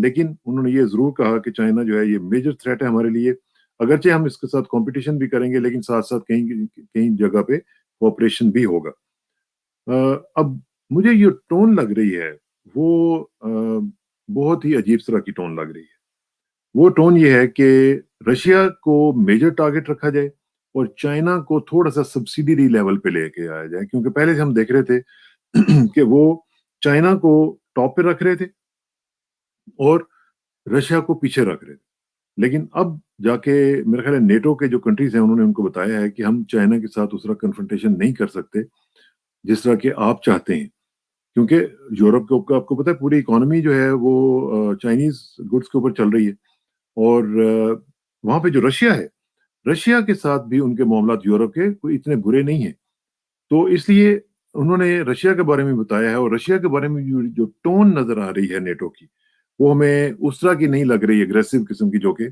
لیکن انہوں نے یہ ضرور کہا کہ چائنا جو ہے یہ میجر تھریٹ ہے ہمارے لیے، اگرچہ ہم اس کے ساتھ کمپٹیشن بھی کریں گے لیکن ساتھ ساتھ کہیں کہیں جگہ پہ کوآپریشن بھی ہوگا۔ اب مجھے یہ ٹون لگ رہی ہے وہ بہت ہی عجیب طرح کی ٹون لگ رہی ہے۔ وہ ٹون یہ ہے کہ رشیا کو میجر ٹارگٹ رکھا جائے اور چائنا کو تھوڑا سا سبسیڈری لیول پہ لے کے آیا جائے، کیونکہ پہلے سے ہم دیکھ رہے تھے کہ وہ چائنا کو ٹاپ پہ رکھ رہے تھے اور رشیا کو پیچھے رکھ رہے تھے، لیکن اب جا کے میرا خیال ہے نیٹو کے جو کنٹریز ہیں انہوں نے ان کو بتایا ہے کہ ہم چائنا کے ساتھ اس طرح کنفرنٹیشن نہیں کر سکتے جس طرح کہ آپ چاہتے ہیں، کیونکہ یورپ کو آپ کو پتا ہے پوری اکانومی جو ہے وہ چائنیز گڈس کے اوپر چل رہی ہے، اور وہاں پہ جو رشیا ہے، رشیا کے ساتھ بھی ان کے معاملات یورپ کے کوئی اتنے برے نہیں ہیں، تو اس لیے انہوں نے رشیا کے بارے میں بتایا ہے، اور رشیا کے بارے میں جو ٹون نظر آ رہی ہے نیٹو کی، وہ ہمیں اس طرح کی نہیں لگ رہی اگریسو قسم کی جو کہ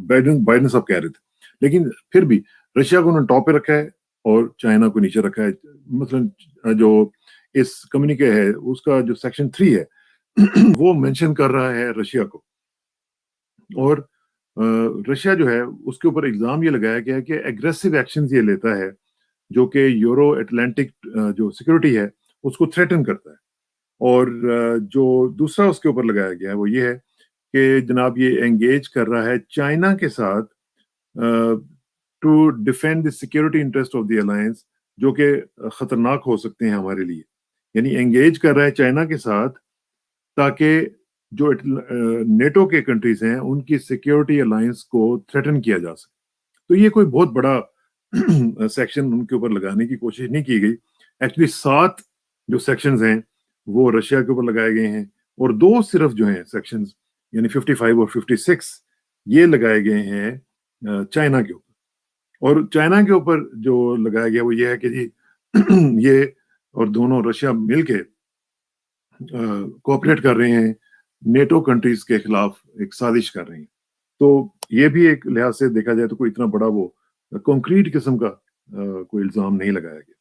بائیڈن صاحب کہہ رہے تھے، لیکن پھر بھی رشیا کو انہوں نے ٹاپ پہ رکھا ہے اور چائنا کو نیچے رکھا ہے۔ مثلا جو اس کمیونیکے ہے اس کا جو سیکشن 3 ہے وہ مینشن کر رہا ہے رشیا کو، اور رشیا جو ہے اس کے اوپر الزام یہ لگایا گیا ہے کہ ایگریسو ایکشنز یہ لیتا ہے جو کہ یورو اٹلانٹک جو سیکورٹی ہے اس کو تھریٹن کرتا ہے، اور جو دوسرا اس کے اوپر لگایا گیا ہے وہ یہ ہے کہ جناب یہ انگیج کر رہا ہے چائنا کے ساتھ to defend the security interest of the alliance, جو کہ خطرناک ہو سکتے ہیں ہمارے لیے، یعنی انگیج کر رہا ہے چائنا کے ساتھ تاکہ جو نیٹو کے کنٹریز ہیں ان کی سیکورٹی الائنس کو تھریٹن کیا جا سکے۔ تو یہ کوئی بہت بڑا سیکشن ان کے اوپر لگانے کی کوشش نہیں کی گئی، ایکچولی 7 جو سیکشنز ہیں وہ رشیا کے اوپر لگائے گئے ہیں، اور 2 صرف جو ہیں سیکشنز یعنی 55 اور 56 یہ لگائے گئے ہیں چائنا کے اوپر، اور چائنا کے اوپر جو لگایا گیا وہ یہ ہے کہ جی یہ اور دونوں رشیا مل کے کوآپریٹ کر رہے ہیں نیٹو کنٹریز کے خلاف ایک سازش کر رہے ہیں، تو یہ بھی ایک لحاظ سے دیکھا جائے تو کوئی اتنا بڑا وہ کنکریٹ قسم کا کوئی الزام نہیں لگایا گیا۔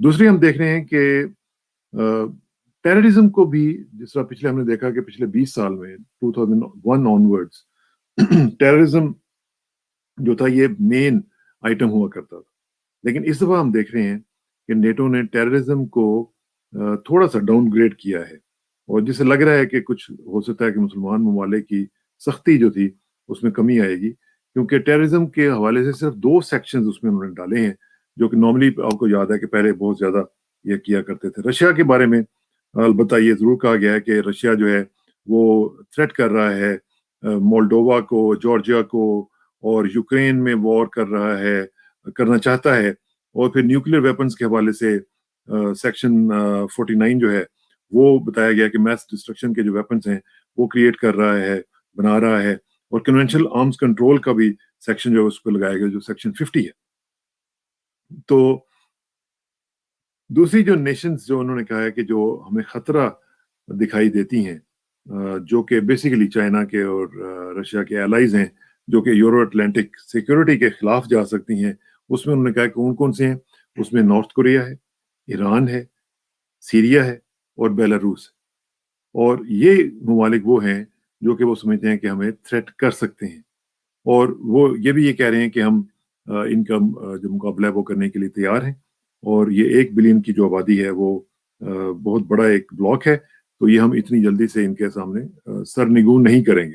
دوسری ہم دیکھ رہے ہیں کہ ٹیررزم کو بھی جس طرح پچھلے ہم نے دیکھا کہ پچھلے 20 سال میں 2001 آنورڈز ٹیررزم جو تھا یہ مین آئٹم ہوا کرتا تھا، لیکن اس دفعہ ہم دیکھ رہے ہیں کہ نیٹو نے ٹیررزم کو تھوڑا سا ڈاؤن گریڈ کیا ہے، اور جسے لگ رہا ہے کہ کچھ ہو سکتا ہے کہ مسلمان ممالک کی سختی جو تھی اس میں کمی آئے گی، کیونکہ ٹیررزم کے حوالے سے صرف 2 سیکشنز اس میں انہوں نے ڈالے ہیں جو کہ نارملی آپ کو یاد ہے کہ پہلے بہت زیادہ یہ کیا کرتے تھے۔ رشیا کے بارے میں البتہ یہ ضرور کہا گیا ہے کہ رشیا جو ہے وہ تھریٹ کر رہا ہے مولڈووا کو، جارجیا کو، اور یوکرین میں وار کر رہا ہے، کرنا چاہتا ہے، اور پھر نیوکلیر ویپنز کے حوالے سے سیکشن 49 جو ہے وہ بتایا گیا کہ میس ڈسٹرکشن کے جو ویپنز ہیں وہ کریٹ کر رہا ہے، بنا رہا ہے، اور کنونشنل آرمز کنٹرول کا بھی سیکشن جو ہے اس پہ لگایا گیا جو سیکشن 50 ہے۔ تو دوسری جو نیشنز جو انہوں نے کہا ہے کہ جو ہمیں خطرہ دکھائی دیتی ہیں جو کہ بیسیکلی چائنا کے اور رشیا کے الائز ہیں جو کہ یورو اٹلانٹک سیکورٹی کے خلاف جا سکتی ہیں، اس میں انہوں نے کہا کہ کون کون سے ہیں، اس میں نارتھ کوریا ہے، ایران ہے، سیریا ہے اور بیلاروس ہے، اور یہ ممالک وہ ہیں جو کہ وہ سمجھتے ہیں کہ ہمیں تھریٹ کر سکتے ہیں، اور وہ یہ بھی یہ کہہ رہے ہیں کہ ہم ان کا جو مقابلہ ہے وہ کرنے کے لیے تیار ہیں، اور یہ 1 بلین کی جو آبادی ہے وہ بہت بڑا ایک بلاک ہے، تو یہ ہم اتنی جلدی سے ان کے سامنے سرنگون نہیں کریں گے۔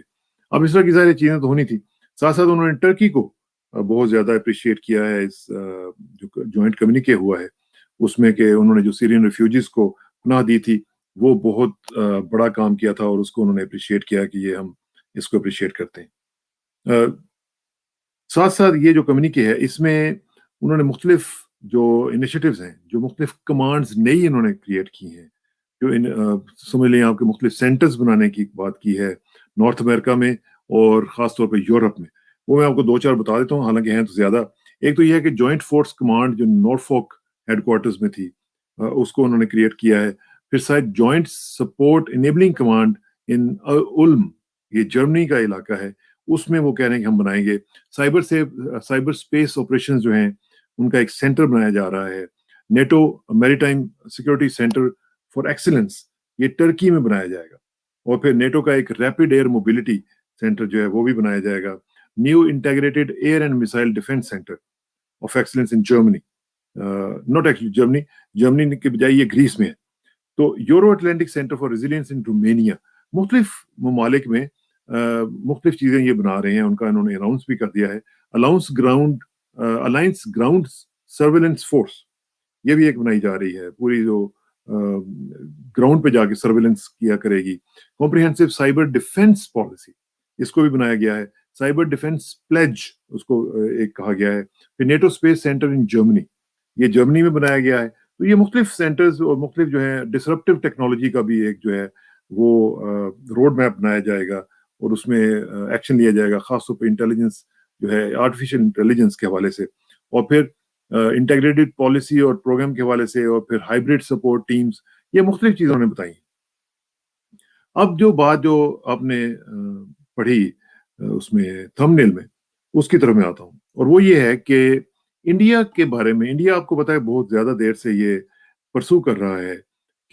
اب اس طرح کی ساری چیزیں تو ہونی تھی، ساتھ ساتھ انہوں نے ٹرکی کو بہت زیادہ اپریشیٹ کیا ہے، اس جو جوائنٹ کمیونیکے ہوا ہے اس میں کہ انہوں نے جو سیرین ریفیوجیز کو پناہ دی تھی وہ بہت بڑا کام کیا تھا، اور اس کو انہوں نے اپریشیٹ کیا کہ یہ ہم اس کو اپریشیٹ کرتے ہیں۔ ساتھ ساتھ یہ جو کمیونیکے ہے اس میں انہوں نے مختلف جو انیشیٹوز ہیں، جو مختلف کمانڈز نئی انہوں نے کریٹ کی ہیں، جو سمجھ لیں آپ کے مختلف سینٹرز بنانے کی بات کی ہے نارتھ امریکہ میں اور خاص طور پہ یورپ میں، وہ میں آپ کو 2-4 بتا دیتا ہوں، حالانکہ ہیں تو زیادہ۔ ایک تو یہ ہے کہ جوائنٹ فورس کمانڈ جو نورفوک ہیڈ کوارٹرز میں تھی اس کو انہوں نے کریٹ کیا ہے، پھر شاید joint support enabling command in اولم، یہ جرمنی کا علاقہ ہے، اس میں وہ کہہ رہے ہیں کہ ہم بنائیں گے سائبر اسپیس آپریشن جو ہیں ان کا ایک سینٹر بنایا جا رہا ہے، نیٹو میری time security centre for excellence یہ ٹرکی میں بنایا جائے گا، اور پھر نیٹو کا ایک ریپڈ ایئر موبلٹی سینٹر جو ہے وہ بھی بنایا جائے گا. New integrated air and missile defence centre of excellence in Germany, not actually Germany کے بجائے یہ گریس میں ہے. تو Euro Atlantic centre for resilience in Romania. مختلف ممالک میں مختلف چیزیں یہ بنا رہے ہیں, ان کا انہوں نے اناؤنس بھی کر دیا ہے. الائنس گراؤنڈ سرویلنس فورس, یہ بھی ایک بنائی جا رہی ہے, پوری جو گراؤنڈ پہ جا کے سرویلنس کیا کرے گی. کمپریہنسو سائبر ڈیفense پالیسی, اس کو بھی بنایا گیا ہے. سائبر ڈیفenس پلیج اس کو ایک کہا گیا ہے. پھر نیٹو اسپیس سینٹر ان جرمنی, یہ جرمنی میں بنایا گیا ہے. تو یہ مختلف سینٹرز اور مختلف جو ہے ڈسرپٹیو ٹیکنالوجی کا بھی ایک جو ہے وہ روڈ میپ بنایا جائے گا, اور اس میں ایکشن لیا جائے گا, خاص طور پہ انٹیلیجنس جو ہے آرٹیفیشیل انٹیلیجنس کے حوالے سے, اور پھر انٹیگریٹڈ پالیسی اور پروگرام کے حوالے سے, اور پھر ہائبرڈ سپورٹ ٹیمز. یہ مختلف چیزوں نے بتائی. اب جو بات جو آپ نے پڑھی اس میں تھم نیل میں, اس کی طرف میں آتا ہوں, اور وہ یہ ہے کہ انڈیا کے بارے میں. انڈیا آپ کو پتا ہے بہت زیادہ دیر سے یہ پرسو کر رہا ہے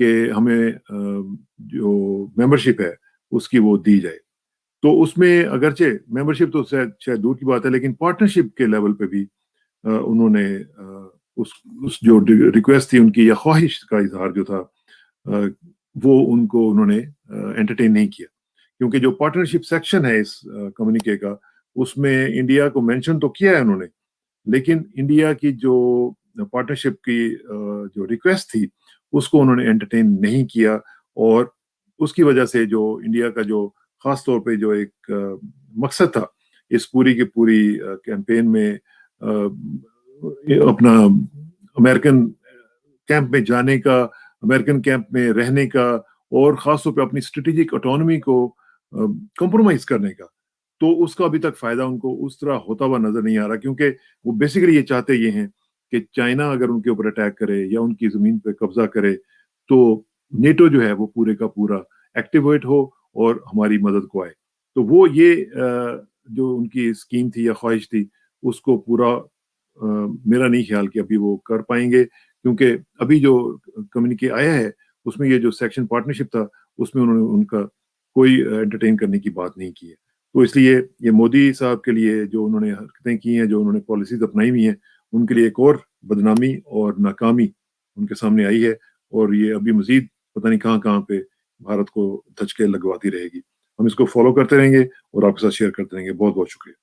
کہ ہمیں جو ممبرشپ ہے اس کی وہ دی جائے. تو اس میں اگرچہ ممبرشپ تو شاید دور کی بات ہے, لیکن پارٹنرشپ کے لیول پہ بھی انہوں نے اس جو ریکویسٹ تھی ان کی یا خواہش کا اظہار جو تھا وہ ان کو انہوں نے انٹرٹین نہیں کیا, کیونکہ جو پارٹنرشپ سیکشن ہے اس کمیونیکے کا, اس میں انڈیا کو مینشن تو کیا ہے انہوں نے, لیکن انڈیا کی جو پارٹنرشپ کی جو ریکویسٹ تھی اس کو انہوں نے انٹرٹین نہیں کیا. اور اس کی وجہ سے جو انڈیا کا جو خاص طور پہ جو ایک مقصد تھا اس پوری کی پوری کیمپین میں اپنا امریکن کیمپ میں جانے کا, امریکن کیمپ میں رہنے کا, اور خاص طور پہ اپنی اسٹریٹجک آٹونومی کو کمپرومائز کرنے کا, تو اس کا ابھی تک فائدہ ان کو اس طرح ہوتا ہوا نظر نہیں آ رہا. کیونکہ وہ بیسیکلی یہ چاہتے یہ ہیں کہ چائنا اگر ان کے اوپر اٹیک کرے یا ان کی زمین پہ قبضہ کرے تو نیٹو جو ہے وہ پورے کا پورا ایکٹیویٹ ہو اور ہماری مدد کو آئے. تو وہ یہ جو ان کی اسکیم تھی یا خواہش تھی اس کو پورا میرا نہیں خیال کہ ابھی وہ کر پائیں گے, کیونکہ ابھی جو کمیونیکے آیا ہے اس میں یہ جو سیکشن پارٹنرشپ تھا اس میں انہوں نے ان کا کوئی انٹرٹین کرنے کی بات نہیں کی ہے. تو اس لیے یہ مودی صاحب کے لیے جو انہوں نے حرکتیں کی ہیں, جو انہوں نے پالیسیز اپنائی ہوئی ہیں, ان کے لیے ایک اور بدنامی اور ناکامی ان کے سامنے آئی ہے, اور یہ ابھی مزید پتہ نہیں کہاں کہاں پہ بھارت کو دھچکے لگواتی رہے گی. ہم اس کو فالو کرتے رہیں گے اور آپ کے ساتھ شیئر کرتے رہیں گے. بہت بہت شکریہ.